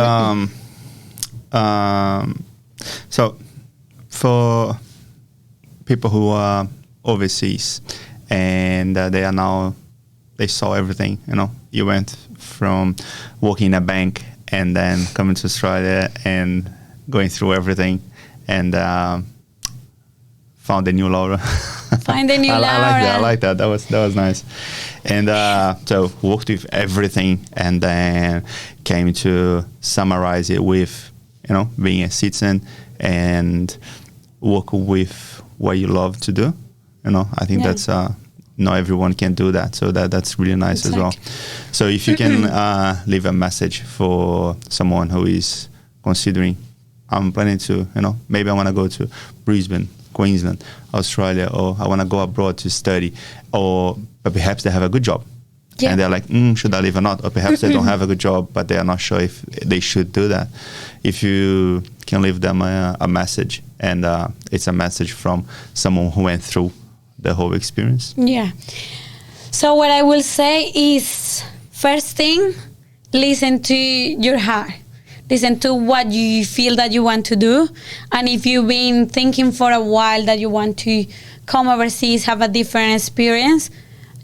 so for people who are overseas and they saw everything, you know, you went from working in a bank and then coming to Australia and going through everything, and found a new Laura. Find a new Laura. I like that. That was nice. And so worked with everything, and then came to summarize it with, being a citizen and work with what you love to do. I think that's not everyone can do that, so that's really nice as well. So if you can leave a message for someone who is considering, I'm planning to, maybe I want to go to Brisbane, Queensland, Australia, or I want to go abroad to study, but perhaps they have a good job. Yeah. And they're like, should I leave or not? Or perhaps they don't have a good job, but they are not sure if they should do that. If you can leave them a message, and it's a message from someone who went through the whole experience. Yeah. So what I will say is, first thing, listen to your heart. Listen to what you feel that you want to do. And if you've been thinking for a while that you want to come overseas, have a different experience,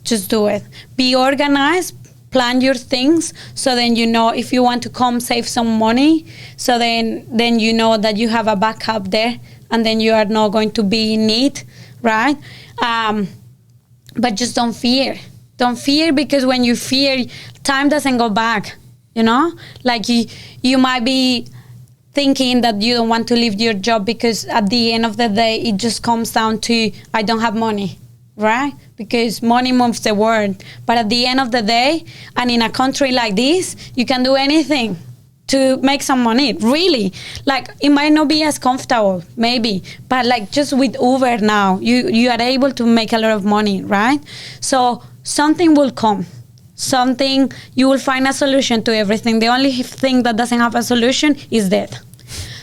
just do it. Be organized, plan your things, so then if you want to come save some money, so then you know that you have a backup there, and then you are not going to be in need, right? But just don't fear. Don't fear, because when you fear, time doesn't go back. Like you might be thinking that you don't want to leave your job because at the end of the day, it just comes down to, I don't have money, right? Because money moves the world. But at the end of the day, and in a country like this, you can do anything to make some money, really. Like, it might not be as comfortable, maybe, but like just with Uber now, you are able to make a lot of money, right? So something will come. You will find a solution to everything. The only thing that doesn't have a solution is death.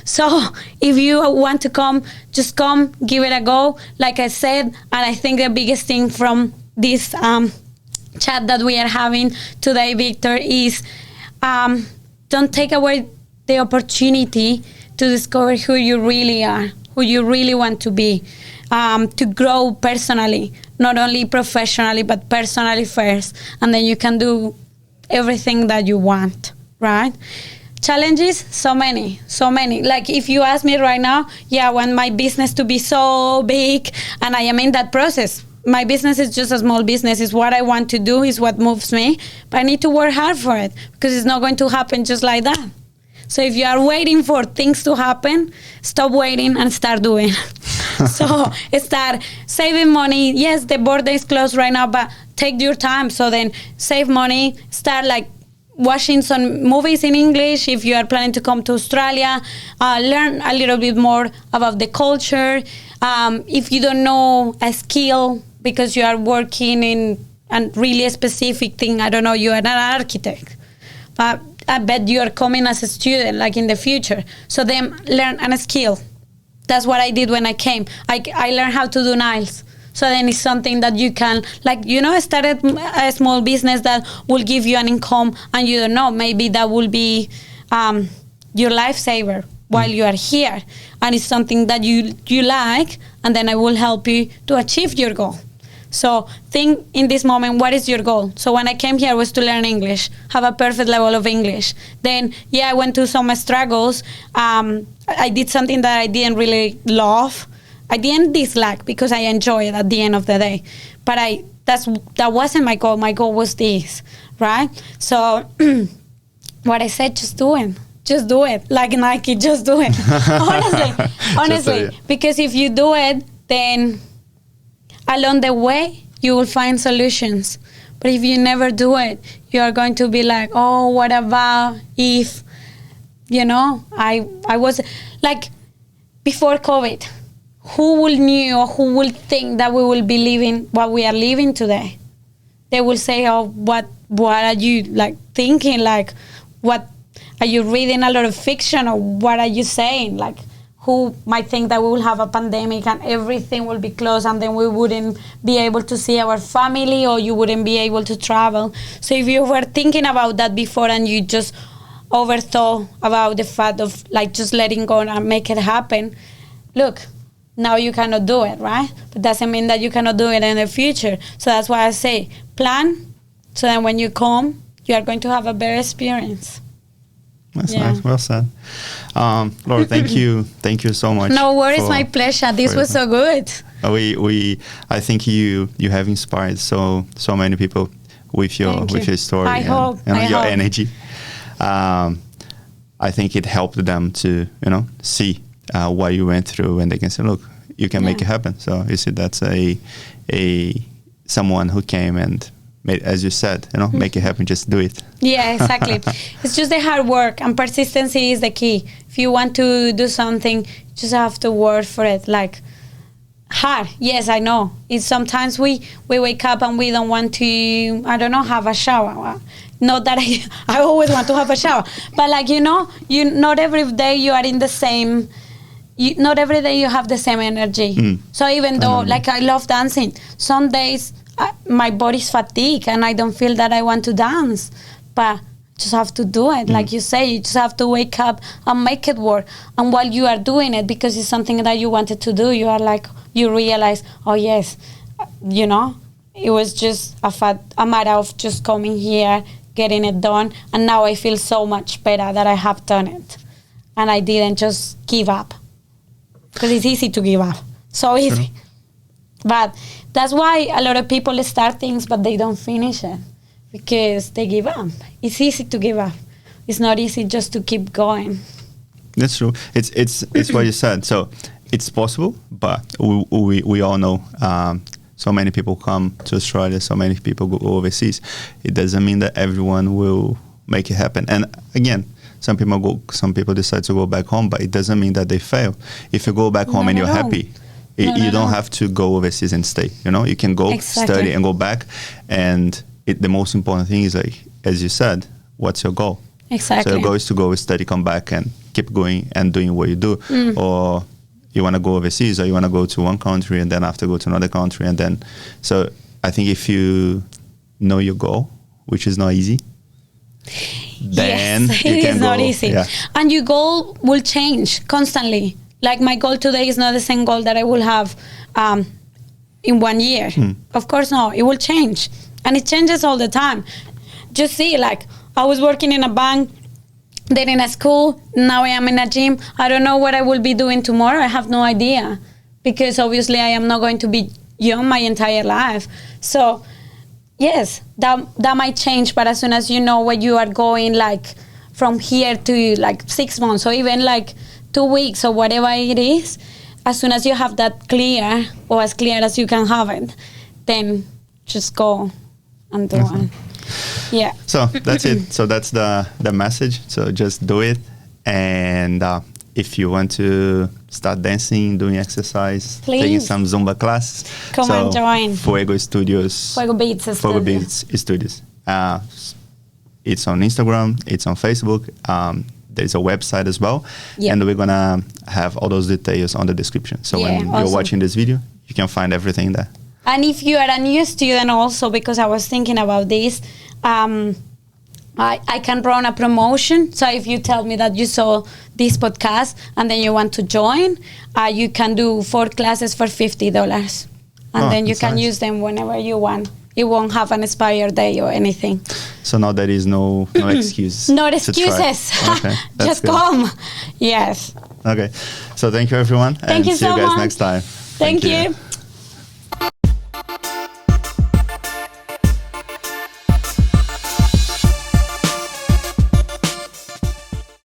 So if you want to come, just come, give it a go. Like I said, and I think the biggest thing from this chat that we are having today, Victor, is don't take away the opportunity to discover who you really are, who you really want to be, to grow personally, not only professionally, but personally first. And then you can do everything that you want, right? Challenges, so many. Like, if you ask me right now, I want my business to be so big, and I am in that process. My business is just a small business. It's what I want to do, is what moves me, but I need to work hard for it, because it's not going to happen just like that. So if you are waiting for things to happen, stop waiting and start doing. So start saving money. Yes, the border is closed right now, but take your time. So then save money, start like watching some movies in English if you are planning to come to Australia. Learn a little bit more about the culture. If you don't know a skill because you are working in a really specific thing, I don't know, you are an architect, but I bet you are coming as a student, like in the future. So then learn a skill. That's what I did when I came. I learned how to do nails. So then it's something that you can, start a small business that will give you an income, and you don't know, maybe that will be your lifesaver while you are here. And it's something that you like, and then I will help you to achieve your goal. So think in this moment, what is your goal? So when I came here was to learn English, have a perfect level of English. Then, I went through some struggles. I did something that I didn't really love. I didn't dislike, because I enjoy it at the end of the day. But that wasn't my goal. My goal was this, right? So what I said, just do it. Just do it. Like Nike, just do it. Honestly. Because if you do it, then along the way, you will find solutions. But if you never do it, you are going to be like, oh, what about if, I was like, before COVID, who will knew or who will think that we will be living what we are living today? They will say, oh, what are you like thinking? Like, what are you reading a lot of fiction, or what are you saying? Like, who might think that we will have a pandemic and everything will be closed, and then we wouldn't be able to see our family, or you wouldn't be able to travel. So if you were thinking about that before and you just overthought about the fact of like just letting go and make it happen, look, now you cannot do it, right? But doesn't mean that you cannot do it in the future. So that's why I say plan, so then when you come, you are going to have a better experience. That's nice. Well said. Laura, thank you. Thank you so much. No worries, my pleasure. This was so good. I think you have inspired so many people with your story and your energy. I think it helped them to see what you went through, and they can say, look, you can make it happen. So you see, that's a someone who came and made, as you said, make it happen. Just do it. Yeah, exactly. It's just the hard work, and persistency is the key. If you want to do something, you just have to work for it. Like, hard. Yes, I know. It's sometimes we wake up and we don't want to, have a shower. Not that I always want to have a shower, but like, you not every day you are in the same, not every day you have the same energy. So even though, like, I love dancing, some days my body's fatigued and I don't feel that I want to dance, but just have to do it. Like you say, you just have to wake up and make it work. And while you are doing it, because it's something that you wanted to do, you are like, you realize, oh yes, it was just a matter of just coming here, getting it done, and now I feel so much better that I have done it. And I didn't just give up. Because it's easy to give up. So easy. But that's why a lot of people start things, but they don't finish it. Because they give up. It's easy to give up. It's not easy just to keep going. That's true. It's what you said. So it's possible, but we all know so many people come to Australia, so many people go overseas. It doesn't mean that everyone will make it happen. And again, some people decide to go back home, but it doesn't mean that they fail. If you go back home and you're happy, you don't have to go overseas and stay. You can go study and go back. And the most important thing is, like, as you said, what's your goal? Exactly. So your goal is to go study, come back, and keep going and doing what you do. Or you want to go overseas, or you want to go to one country and then after go to another country, and then. So I think if you know your goal, which is not easy, then it is not easy. Yeah. And your goal will change constantly. Like, my goal today is not the same goal that I will have in 1 year. Of course not. It will change. And it changes all the time. Just see, like, I was working in a bank, then in a school, now I am in a gym. I don't know what I will be doing tomorrow. I have no idea. Because obviously I am not going to be young my entire life. So, yes, that might change. But as soon as you know where you are going, like, from here to, like, 6 months or even, like, 2 weeks or whatever it is, as soon as you have that clear, or as clear as you can have it, then just go and do it. Yeah. So that's it. So that's the message. So just do it. And if you want to start dancing, doing exercise, taking some Zumba class, come and join. Fuego Studios. Fuego Beats Studios. It's on Instagram. It's on Facebook. There's a website as well. Yep. And we're going to have all those details on the description. So when you're watching this video, you can find everything there. And if you are a new student also, because I was thinking about this, I can run a promotion. So if you tell me that you saw this podcast and then you want to join, you can do 4 classes for $50. And then you can use them whenever you want. It won't have an expired day or anything. So now there is no excuse. No excuses. Okay, just good. Come. Yes. Okay. So thank you, everyone. Thank you see so you guys much. next time. Thank you.